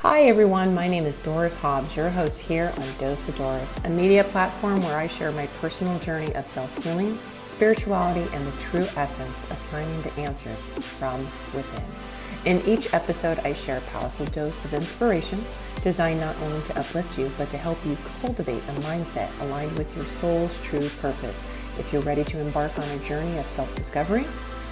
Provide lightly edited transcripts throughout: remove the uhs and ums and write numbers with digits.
Hi everyone, my name is Doris Hobbs, your host here on Dose of Doris, a media platform where I share my personal journey of self-healing, spirituality, and the true essence of finding the answers from within. In each episode, I share a powerful dose of inspiration designed not only to uplift you, but to help you cultivate a mindset aligned with your soul's true purpose. If you're ready to embark on a journey of self-discovery,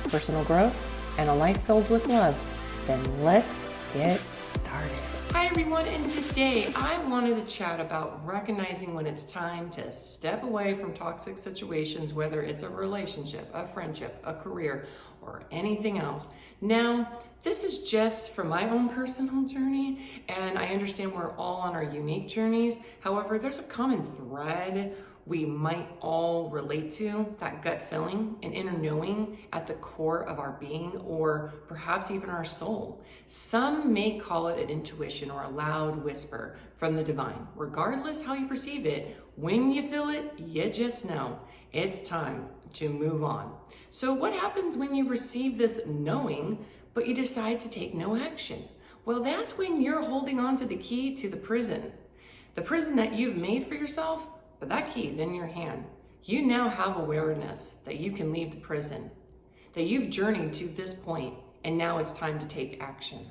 personal growth, and a life filled with love, then let's get started. Hi everyone, and today I wanted to chat about recognizing when it's time to step away from toxic situations, whether it's a relationship, a friendship, a career, or anything else. Now, this is just from my own personal journey, and I understand we're all on our unique journeys. However, there's a common thread we might all relate to, that gut feeling and inner knowing at the core of our being, or perhaps even our soul. Some may call it an intuition or a loud whisper from the divine. Regardless how you perceive it, when you feel it, you just know it's time to move on. So what happens when you receive this knowing, but you decide to take no action? Well, that's when you're holding on to the key to the prison that you've made for yourself. But that key is in your hand. You now have awareness that you can leave the prison, that you've journeyed to this point, and now it's time to take action.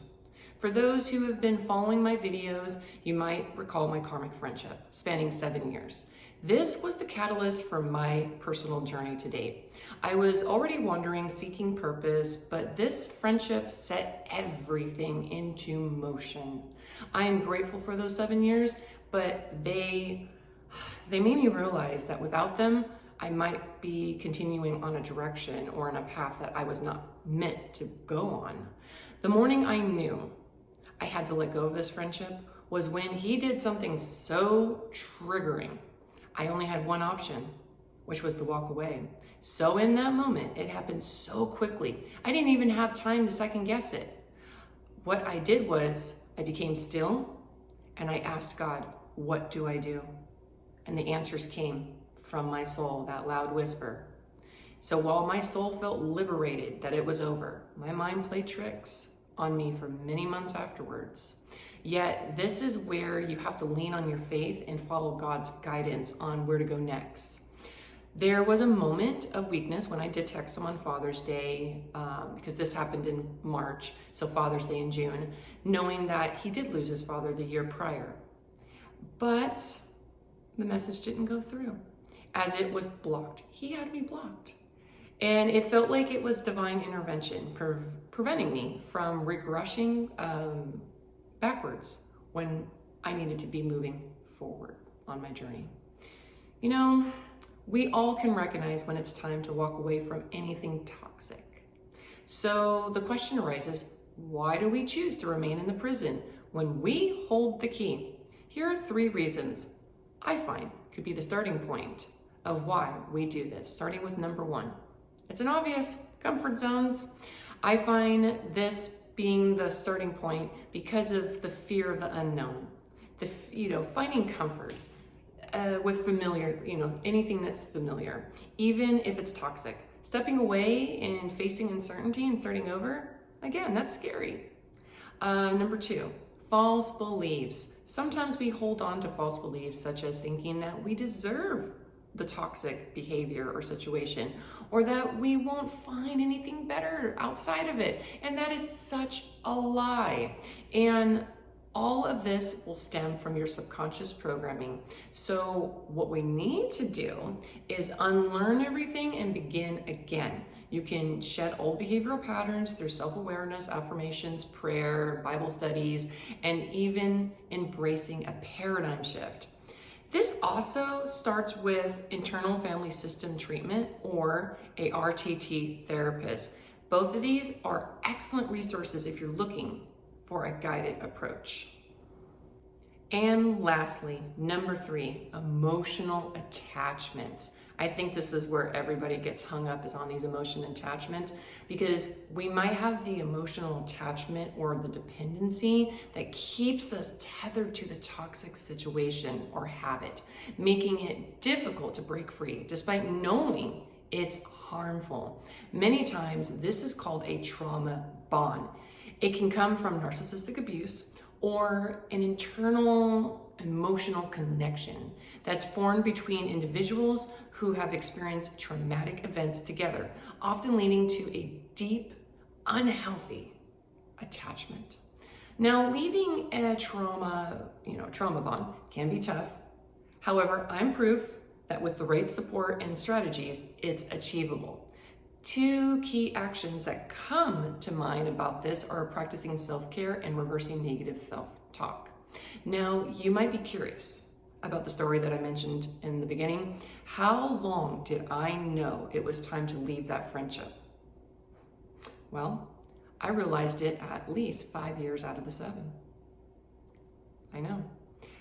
For those who have been following my videos, you might recall my karmic friendship spanning 7 years. This was the catalyst for my personal journey to date. I was already wandering, seeking purpose, but this friendship set everything into motion. I am grateful for those 7 years, but they made me realize that without them, I might be continuing on a direction or in a path that I was not meant to go on. The morning I knew I had to let go of this friendship was when he did something so triggering. I only had one option, which was to walk away. So in that moment, it happened so quickly. I didn't even have time to second guess it. What I did was I became still and I asked God, what do I do? And the answers came from my soul, that loud whisper. So while my soul felt liberated that it was over, my mind played tricks on me for many months afterwards. Yet this is where you have to lean on your faith and follow God's guidance on where to go next. There was a moment of weakness when I did text him on Father's Day, because this happened in March, so Father's Day in June, knowing that he did lose his father the year prior. But the message didn't go through as it was blocked. He had me blocked. And it felt like it was divine intervention preventing me from regressing backwards when I needed to be moving forward on my journey. You know, we all can recognize when it's time to walk away from anything toxic. So the question arises, why do we choose to remain in the prison when we hold the key? Here are 3 reasons I find could be the starting point of why we do this, starting with number 1. It's an obvious comfort zones. I find this being the starting point because of the fear of the unknown, finding comfort with familiar, anything that's familiar, even if it's toxic. Stepping away and facing uncertainty and starting over, again, that's scary. Number 2. False beliefs. Sometimes we hold on to false beliefs, such as thinking that we deserve the toxic behavior or situation, or that we won't find anything better outside of it. And that is such a lie. And all of this will stem from your subconscious programming. So what we need to do is unlearn everything and begin again. You can shed old behavioral patterns through self-awareness, affirmations, prayer, Bible studies, and even embracing a paradigm shift. This also starts with internal family system treatment or a RTT therapist. Both of these are excellent resources if you're looking for a guided approach. And lastly, number 3, emotional attachments. I think this is where everybody gets hung up, is on these emotional attachments, because we might have the emotional attachment or the dependency that keeps us tethered to the toxic situation or habit, making it difficult to break free despite knowing it's harmful. Many times this is called a trauma bond. It can come from narcissistic abuse or an internal emotional connection that's formed between individuals who have experienced traumatic events together, often leading to a deep, unhealthy attachment. Now, leaving a trauma bond can be tough. However, I'm proof that with the right support and strategies, it's achievable. 2 key actions that come to mind about this are practicing self-care and reversing negative self-talk. Now, you might be curious about the story that I mentioned in the beginning. How long did I know it was time to leave that friendship? Well, I realized it at least 5 years out of the 7. I know.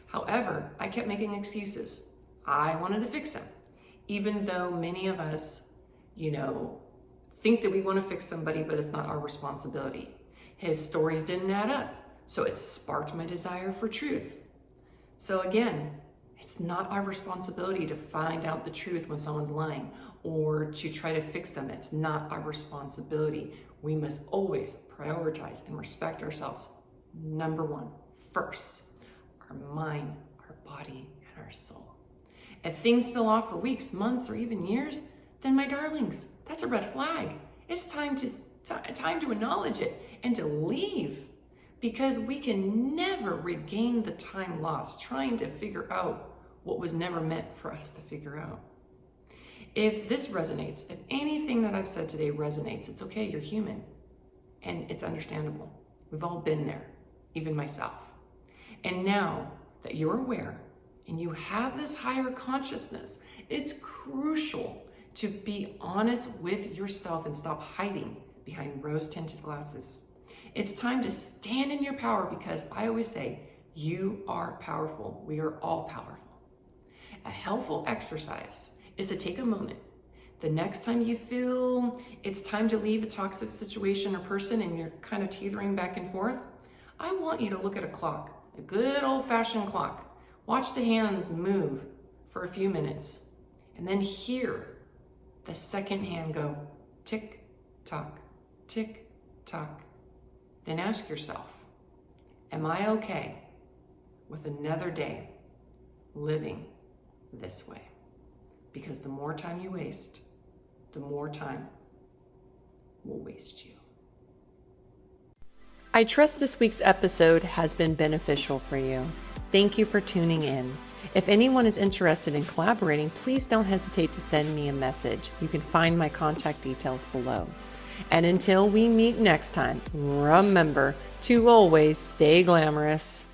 However, I kept making excuses. I wanted to fix him, even though many of us, think that we want to fix somebody, but it's not our responsibility. His stories didn't add up, so it sparked my desire for truth. So again, it's not our responsibility to find out the truth when someone's lying or to try to fix them. It's not our responsibility. We must always prioritize and respect ourselves. Number 1, first, our mind, our body, and our soul. If things fell off for weeks, months, or even years, then my darlings, that's a red flag. It's time to acknowledge it and to leave, because we can never regain the time lost trying to figure out what was never meant for us to figure out. If this resonates, if anything that I've said today resonates, it's okay, you're human, and it's understandable. We've all been there, even myself. And now that you're aware and you have this higher consciousness, it's crucial to be honest with yourself and stop hiding behind rose-tinted glasses. It's time to stand in your power, because I always say, you are powerful. We are all powerful. A helpful exercise is to take a moment. The next time you feel it's time to leave a toxic situation or person and you're kind of teetering back and forth, I want you to look at a clock, a good old-fashioned clock. Watch the hands move for a few minutes, and then hear the second hand go tick, tock, tick, tock. Then ask yourself, am I okay with another day living this way? Because the more time you waste, the more time will waste you. I trust this week's episode has been beneficial for you. Thank you for tuning in. If anyone is interested in collaborating, please don't hesitate to send me a message. You can find my contact details below. And until we meet next time, remember to always stay glamorous.